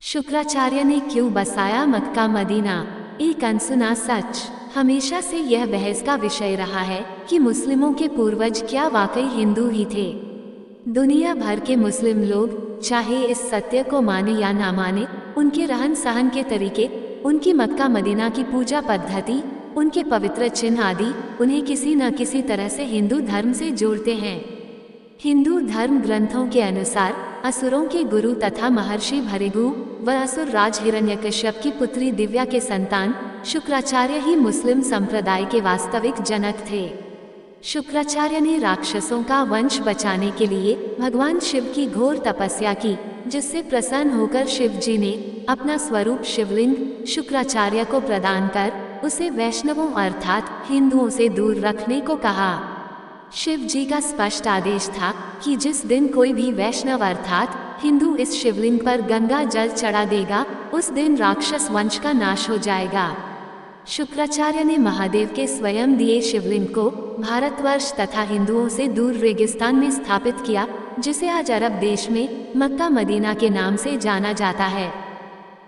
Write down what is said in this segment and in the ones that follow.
शुक्राचार्य ने क्यों बसाया मक्का मदीना? एक अनसुना सच। हमेशा से यह बहस का विषय रहा है कि मुस्लिमों के पूर्वज क्या वाकई हिंदू ही थे। दुनिया भर के मुस्लिम लोग चाहे इस सत्य को माने या ना माने, उनके रहन सहन के तरीके, उनकी मक्का मदीना की पूजा पद्धति, उनके पवित्र चिन्ह आदि उन्हें किसी न किसी तरह से हिंदू धर्म से जोड़ते हैं। हिंदू धर्म ग्रंथों के अनुसार असुरों के गुरु तथा महर्षि भृगु व असुर राज हिरण्यकश्यप की पुत्री दिव्या के संतान शुक्राचार्य ही मुस्लिम संप्रदाय के वास्तविक जनक थे। शुक्राचार्य ने राक्षसों का वंश बचाने के लिए भगवान शिव की घोर तपस्या की, जिससे प्रसन्न होकर शिव जी ने अपना स्वरूप शिवलिंग शुक्राचार्य को प्रदान कर उसे वैष्णवों अर्थात हिंदुओं से दूर रखने को कहा। शिव जी का स्पष्ट आदेश था कि जिस दिन कोई भी वैष्णव अर्थात हिंदू इस शिवलिंग पर गंगा जल चढ़ा देगा, उस दिन राक्षस वंश का नाश हो जाएगा। शुक्राचार्य ने महादेव के स्वयं दिए शिवलिंग को भारतवर्ष तथा हिंदुओं से दूर रेगिस्तान में स्थापित किया, जिसे आज अरब देश में मक्का मदीना के नाम से जाना जाता है।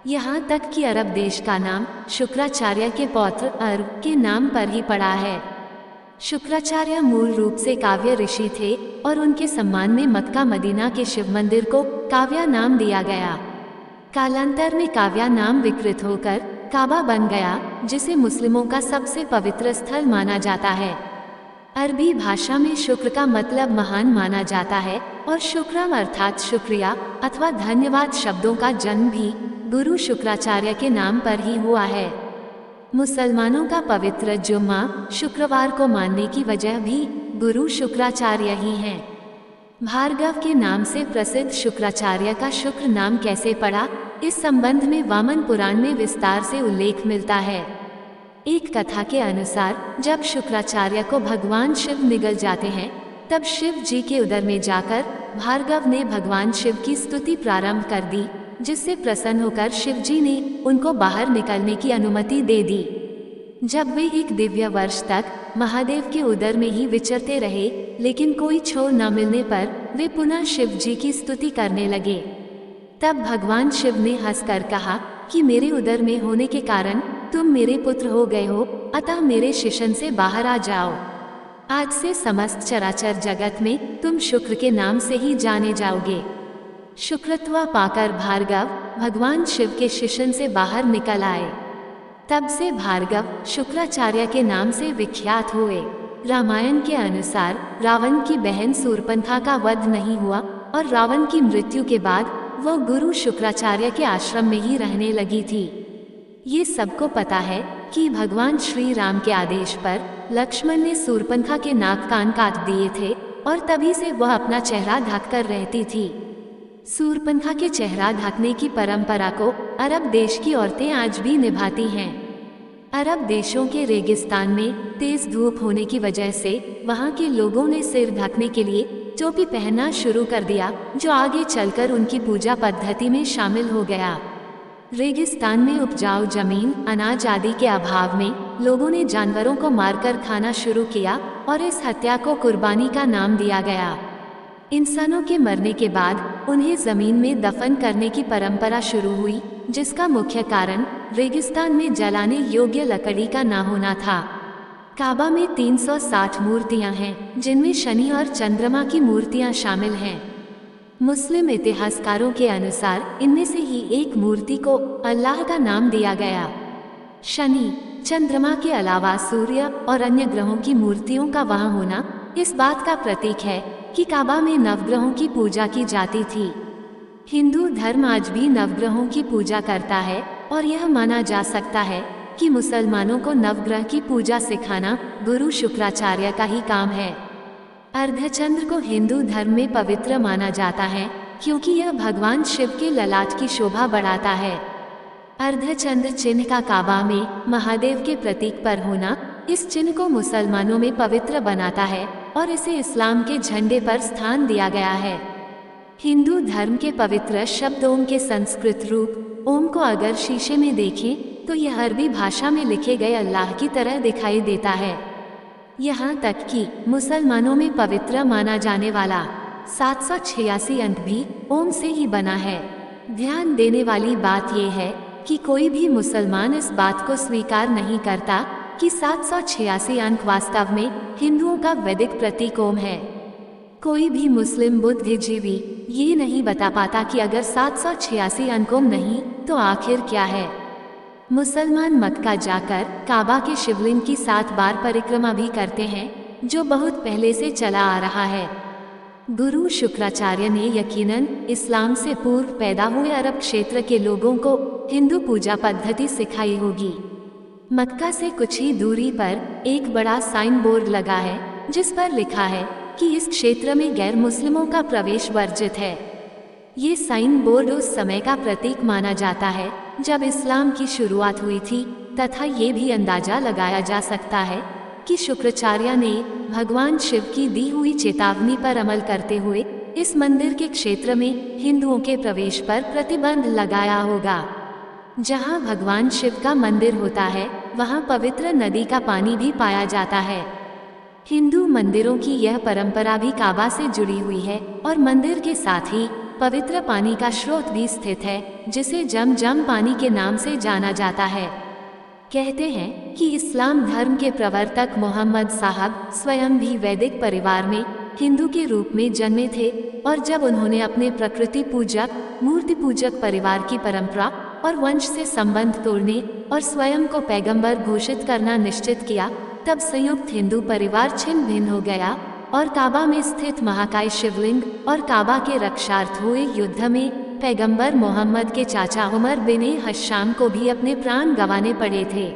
यहाँ तक कि अरब देश का नाम शुक्राचार्य के पौत्र अरब के नाम पर ही पड़ा है। शुक्राचार्य मूल रूप से काव्य ऋषि थे और उनके सम्मान में मक्का मदीना के शिव मंदिर को काव्या नाम दिया गया। कालांतर में काव्या नाम विकृत होकर काबा बन गया, जिसे मुस्लिमों का सबसे पवित्र स्थल माना जाता है। अरबी भाषा में शुक्र का मतलब महान माना जाता है और शुक्रम अर्थात शुक्रिया अथवा धन्यवाद शब्दों का जन्म भी गुरु शुक्राचार्य के नाम पर ही हुआ है। मुसलमानों का पवित्र जुम्मा शुक्रवार को मानने की वजह भी गुरु शुक्राचार्य ही हैं। भार्गव के नाम से प्रसिद्ध शुक्राचार्य का शुक्र नाम कैसे पड़ा, इस संबंध में वामन पुराण में विस्तार से उल्लेख मिलता है। एक कथा के अनुसार जब शुक्राचार्य को भगवान शिव निगल जाते हैं, तब शिव जी के उदर में जाकर भार्गव ने भगवान शिव की स्तुति प्रारंभ कर दी, जिससे प्रसन्न होकर शिव जी ने उनको बाहर निकलने की अनुमति दे दी। जब वे एक दिव्य वर्ष तक महादेव के उदर में ही विचरते रहे, लेकिन कोई छोर न मिलने पर वे पुनः शिव जी की स्तुति करने लगे। तब भगवान शिव ने हंसकर कहा कि मेरे उदर में होने के कारण तुम मेरे पुत्र हो गए हो, अतः मेरे शिशन से बाहर आ जाओ। आज से समस्त चराचर जगत में तुम शुक्र के नाम से ही जाने जाओगे। शुक्रत्व पाकर भार्गव भगवान शिव के शिशन से बाहर निकल आए। तब से भार्गव शुक्राचार्य के नाम से विख्यात हुए। रामायण के अनुसार रावण की बहन शूर्पणखा का वध नहीं हुआ और रावण की मृत्यु के बाद वह गुरु शुक्राचार्य के आश्रम में ही रहने लगी थी। ये सबको पता है कि भगवान श्री राम के आदेश पर लक्ष्मण ने शूर्पणखा के नाक कान काट दिए थे और तभी से वह अपना चेहरा ढककर रहती थी। शूर्पणखा के चेहरा ढकने की परंपरा को अरब देश की औरतें आज भी निभाती हैं। अरब देशों के रेगिस्तान में तेज धूप होने की वजह से वहां के लोगों ने सिर ढकने के लिए टोपी पहनना शुरू कर दिया, जो आगे चलकर उनकी पूजा पद्धति में शामिल हो गया। रेगिस्तान में उपजाऊ जमीन, अनाज आदि के अभाव में लोगों ने जानवरों को मारकर खाना शुरू किया और इस हत्या को कुर्बानी का नाम दिया गया। इंसानों के मरने के बाद उन्हें जमीन में दफन करने की परंपरा शुरू हुई, जिसका मुख्य कारण रेगिस्तान में जलाने योग्य लकड़ी का ना होना था। काबा में 360 मूर्तियां हैं, जिनमें शनि और चंद्रमा की मूर्तियां शामिल हैं। मुस्लिम इतिहासकारों के अनुसार इनमें से ही एक मूर्ति को अल्लाह का नाम दिया गया। शनि, चंद्रमा के अलावा सूर्य और अन्य ग्रहों की मूर्तियों का वहां होना इस बात का प्रतीक है कि काबा में नवग्रहों की पूजा की जाती थी। हिंदू धर्म आज भी नवग्रहों की पूजा करता है और यह माना जा सकता है कि मुसलमानों को नवग्रह की पूजा सिखाना गुरु शुक्राचार्य का ही काम है। अर्धचंद्र को हिंदू धर्म में पवित्र माना जाता है, क्योंकि यह भगवान शिव के ललाट की शोभा बढ़ाता है। अर्धचंद्र चिन्ह का काबा में महादेव के प्रतीक पर होना इस चिन्ह को मुसलमानों में पवित्र बनाता है और इसे इस्लाम के झंडे पर स्थान दिया गया है। हिंदू धर्म के पवित्र शब्द ओम के संस्कृत रूप ओम को अगर शीशे में देखें तो यह अरबी भाषा में लिखे गए अल्लाह की तरह दिखाई देता है। यहाँ तक कि मुसलमानों में पवित्र माना जाने वाला 786 अंक भी ओम से ही बना है। ध्यान देने वाली बात यह है कि कोई भी मुसलमान इस बात को स्वीकार नहीं करता कि 786 अंक वास्तव में हिंदुओं का वैदिक प्रतीक ओम है। कोई भी मुस्लिम बुद्धिजीवी ये नहीं बता पाता कि अगर 786 अंक ओम नहीं तो आखिर क्या है। मुसलमान मक्का जाकर काबा के शिवलिंग की 7 बार परिक्रमा भी करते हैं, जो बहुत पहले से चला आ रहा है। गुरु शुक्राचार्य ने यकीनन इस्लाम से पूर्व पैदा हुए अरब क्षेत्र के लोगों को हिंदू पूजा पद्धति सिखाई होगी। मक्का से कुछ ही दूरी पर एक बड़ा साइन बोर्ड लगा है जिस पर लिखा है कि इस क्षेत्र में गैर मुस्लिमों का प्रवेश वर्जित है। ये साइन बोर्ड उस समय का प्रतीक माना जाता है जब इस्लाम की शुरुआत हुई थी, तथा ये भी अंदाजा लगाया जा सकता है कि शुक्राचार्य ने भगवान शिव की दी हुई चेतावनी पर अमल करते हुए इस मंदिर के क्षेत्र में हिंदुओं के प्रवेश पर प्रतिबंध लगाया होगा। जहां भगवान शिव का मंदिर होता है वहां पवित्र नदी का पानी भी पाया जाता है। हिंदू मंदिरों की यह परंपरा भी काबा से जुड़ी हुई है और मंदिर के साथ ही पवित्र पानी का स्रोत भी स्थित है जिसे जम पानी के नाम से जाना जाता है। कहते हैं कि इस्लाम धर्म के प्रवर्तक मोहम्मद साहब स्वयं भी वैदिक परिवार में हिंदू के रूप में जन्मे थे और जब उन्होंने अपने प्रकृति पूजक मूर्ति पूजक परिवार की परंपरा और वंश से संबंध तोड़ने और स्वयं को पैगंबर घोषित करना निश्चित किया, तब संयुक्त हिंदू परिवार छिन्न भिन्न हो गया और काबा में स्थित महाकाय शिवलिंग और काबा के रक्षार्थ हुए युद्ध में पैगंबर मोहम्मद के चाचा उमर बिन हश्शाम को भी अपने प्राण गंवाने पड़े थे।